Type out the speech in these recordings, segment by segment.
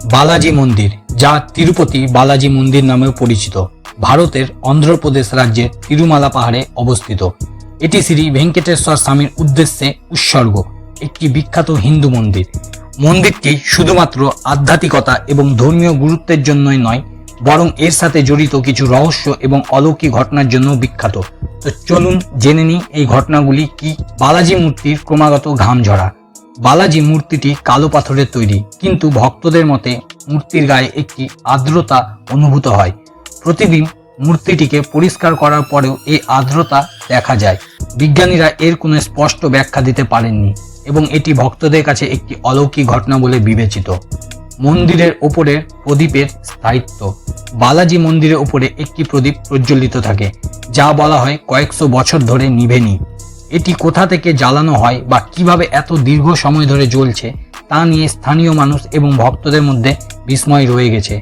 বালাজি মন্দির, যা তিরুপতি বালাজি মন্দির নামেও পরিচিত, ভারতের অন্ধ্রপ্রদেশ রাজ্যের তিরুমালা পাহাড়ে অবস্থিত। এটি শ্রী ভেঙ্কটেশ্বর স্বামীর উদ্দেশ্যে উৎসর্গ একটি বিখ্যাত হিন্দু মন্দির। মন্দিরটি শুধুমাত্র আধ্যাত্মিকতা এবং ধর্মীয় গুরুত্বের জন্যই নয়, বরং এর সাথে জড়িত কিছু রহস্য এবং অলৌকিক ঘটনার জন্য বিখ্যাত। তো চলুন জেনে নিই এই ঘটনাগুলি কি। বালাজি মূর্তির ক্রমাগত ঘাম ঝরা। বালাজি মূর্তিটি কালো পাথরের তৈরি, কিন্তু ভক্তদের মতে মূর্তির গায়ে একটি আর্দ্রতা অনুভূত হয়। প্রতিদিন মূর্তিটিকে পরিষ্কার করার পরেও এই আর্দ্রতা দেখা যায়। বিজ্ঞানীরা এর কোনো স্পষ্ট ব্যাখ্যা দিতে পারেননি এবং এটি ভক্তদের কাছে একটি অলৌকিক ঘটনা বলে বিবেচিত। মন্দিরের ওপরের প্রদীপের স্থায়িত্ব। বালাজি মন্দিরের ওপরে একটি প্রদীপ প্রজ্বলিত থাকে, যা বলা হয় কয়েকশো বছর ধরে নিভেনি। এটি কোথা থেকে জ্বালানো হয় বা কিভাবে এত দীর্ঘ সময় ধরে জ্বলছে তা নিয়ে স্থানীয় মানুষ এবং ভক্তদের মধ্যে বিস্ময় রয়ে গেছে।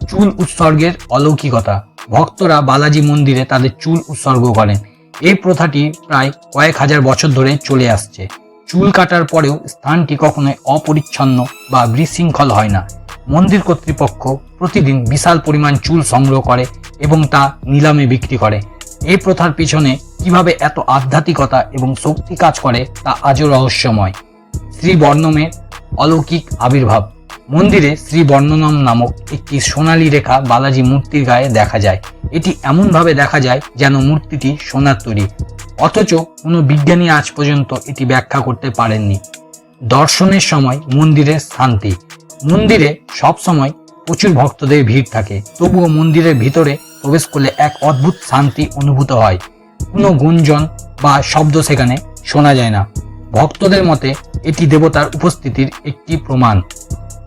চুল উৎসর্গের অলৌকিকতা। ভক্তরা বালাজি মন্দিরে তাদের চুল উৎসর্গ করেন। এই প্রথাটি প্রায় কয়েক হাজার বছর ধরে চলে আসছে। চুল কাটার পরেও স্থানটি কখনোই অপরিচ্ছন্ন বা বিশৃঙ্খল হয় না। মন্দির কর্তৃপক্ষ প্রতিদিন বিশাল পরিমাণ চুল সংগ্রহ করে এবং তা নিলামে বিক্রি করে। এই প্রথার পিছনে কিভাবে এত আধ্যাত্মিকতা এবং শক্তি কাজ করে তা আজও রহস্যময়। শ্রী বর্ণমের অলৌকিক আবির্ভাব। মন্দিরে শ্রী বর্ণনম নামক একটি সোনালী রেখা বালাজি মূর্তির গায়ে দেখা যায়। এটি এমনভাবে দেখা যায় যেন মূর্তিটি সোনার তৈরি, অথচ কোনো বিজ্ঞানী আজ পর্যন্ত এটি ব্যাখ্যা করতে পারেননি। দর্শনের সময় মন্দিরের শান্তি। মন্দিরে সবসময় প্রচুর ভক্তদের ভিড় থাকে, তবুও মন্দিরের ভিতরে প্রবেশ করলে এক অদ্ভুত শান্তি অনুভূত হয়। কোনো গুঞ্জন বা শব্দ সেখানে শোনা যায় না। ভক্তদের মতে এটি দেবতার উপস্থিতির একটি প্রমাণ।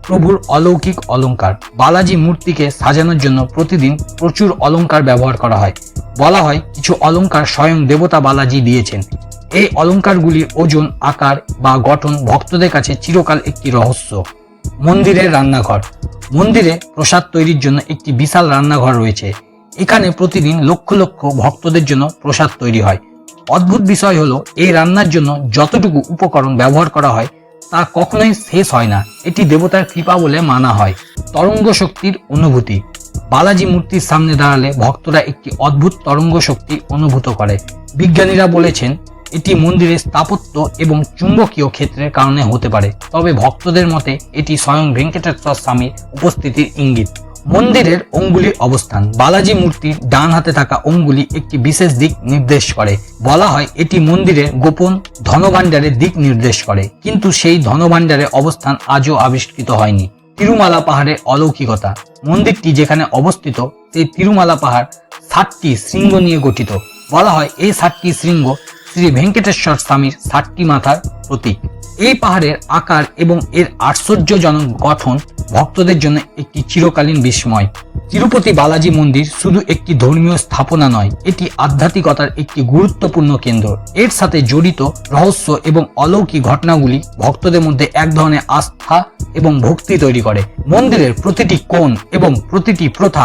প্রভুর অলৌকিক অলংকার। বালাজি মূর্তিকে সাজানোর জন্য প্রতিদিন প্রচুর অলংকার ব্যবহার করা হয়। বলা হয় কিছু অলংকার স্বয়ং দেবতা বালাজি দিয়েছেন। এই অলংকারগুলির ওজন, আকার বা গঠন ভক্তদের কাছে চিরকাল একটি রহস্য। মন্দিরের রান্নাঘর। মন্দিরে প্রসাদ তৈরির জন্য একটি বিশাল রান্নাঘর রয়েছে। এখানে প্রতিদিন লক্ষ লক্ষ ভক্তদের জন্য প্রসাদ তৈরি হয়। অদ্ভুত বিষয় হলো, এই রান্নার জন্য যতটুকু উপকরণ ব্যবহার করা হয় তা কখনোই শেষ হয় না। এটি দেবতার কৃপা বলে মানা হয়। তরঙ্গ শক্তির অনুভূতি। বালাজি মূর্তির সামনে দাঁড়ালে ভক্তরা একটি অদ্ভুত তরঙ্গ শক্তি অনুভূত করে। বিজ্ঞানীরা বলেছেন এটি মন্দিরের স্থাপত্য এবং চুম্বকীয় ক্ষেত্রের কারণে হতে পারে, তবে ভক্তদের মতে এটি স্বয়ং ভেঙ্কটেশ্বর স্বামীর উপস্থিতির ইঙ্গিত। মন্দিরের অঙ্গুলির অবস্থান। বালাজি মূর্তির ডান হাতে থাকা অঙ্গুলি একটি বিশেষ দিক নির্দেশ করে। বলা হয় এটি মন্দিরের গোপন ধনভাণ্ডারের দিক নির্দেশ করে, কিন্তু সেই ধনভাণ্ডারের অবস্থান আজও আবিষ্কৃত হয়নি। তিরুমালা পাহাড়ের অলৌকিকতা। মন্দিরটি যেখানে অবস্থিত সেই তিরুমালা পাহাড় 7টি শৃঙ্গ নিয়ে গঠিত। বলা হয় এই 7টি শৃঙ্গ শ্রী ভেঙ্কটেশ্বর স্বামীর 7টি মাথার প্রতীক। এই পাহাড়ের আকার এবং এর আশ্চর্যজনক গঠন ভক্তদের জন্য একটি চিরকালীন বিস্ময়। তিরুপতি বালাজি মন্দির শুধু একটি ধর্মীয় স্থাপনা নয়, এটি আধ্যাত্মিকতার একটি গুরুত্বপূর্ণ কেন্দ্র। এর সাথে জড়িত রহস্য এবং অলৌকিক ঘটনাগুলি ভক্তদের মধ্যে এক ধরনের আস্থা এবং ভক্তি তৈরি করে। মন্দিরের প্রতিটি কোণ এবং প্রতিটি প্রথা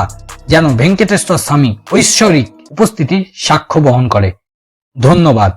যেন ভেঙ্কটেশ্বর স্বামী ঐশ্বরিক উপস্থিতির সাক্ষ্য বহন করে। ধন্যবাদ।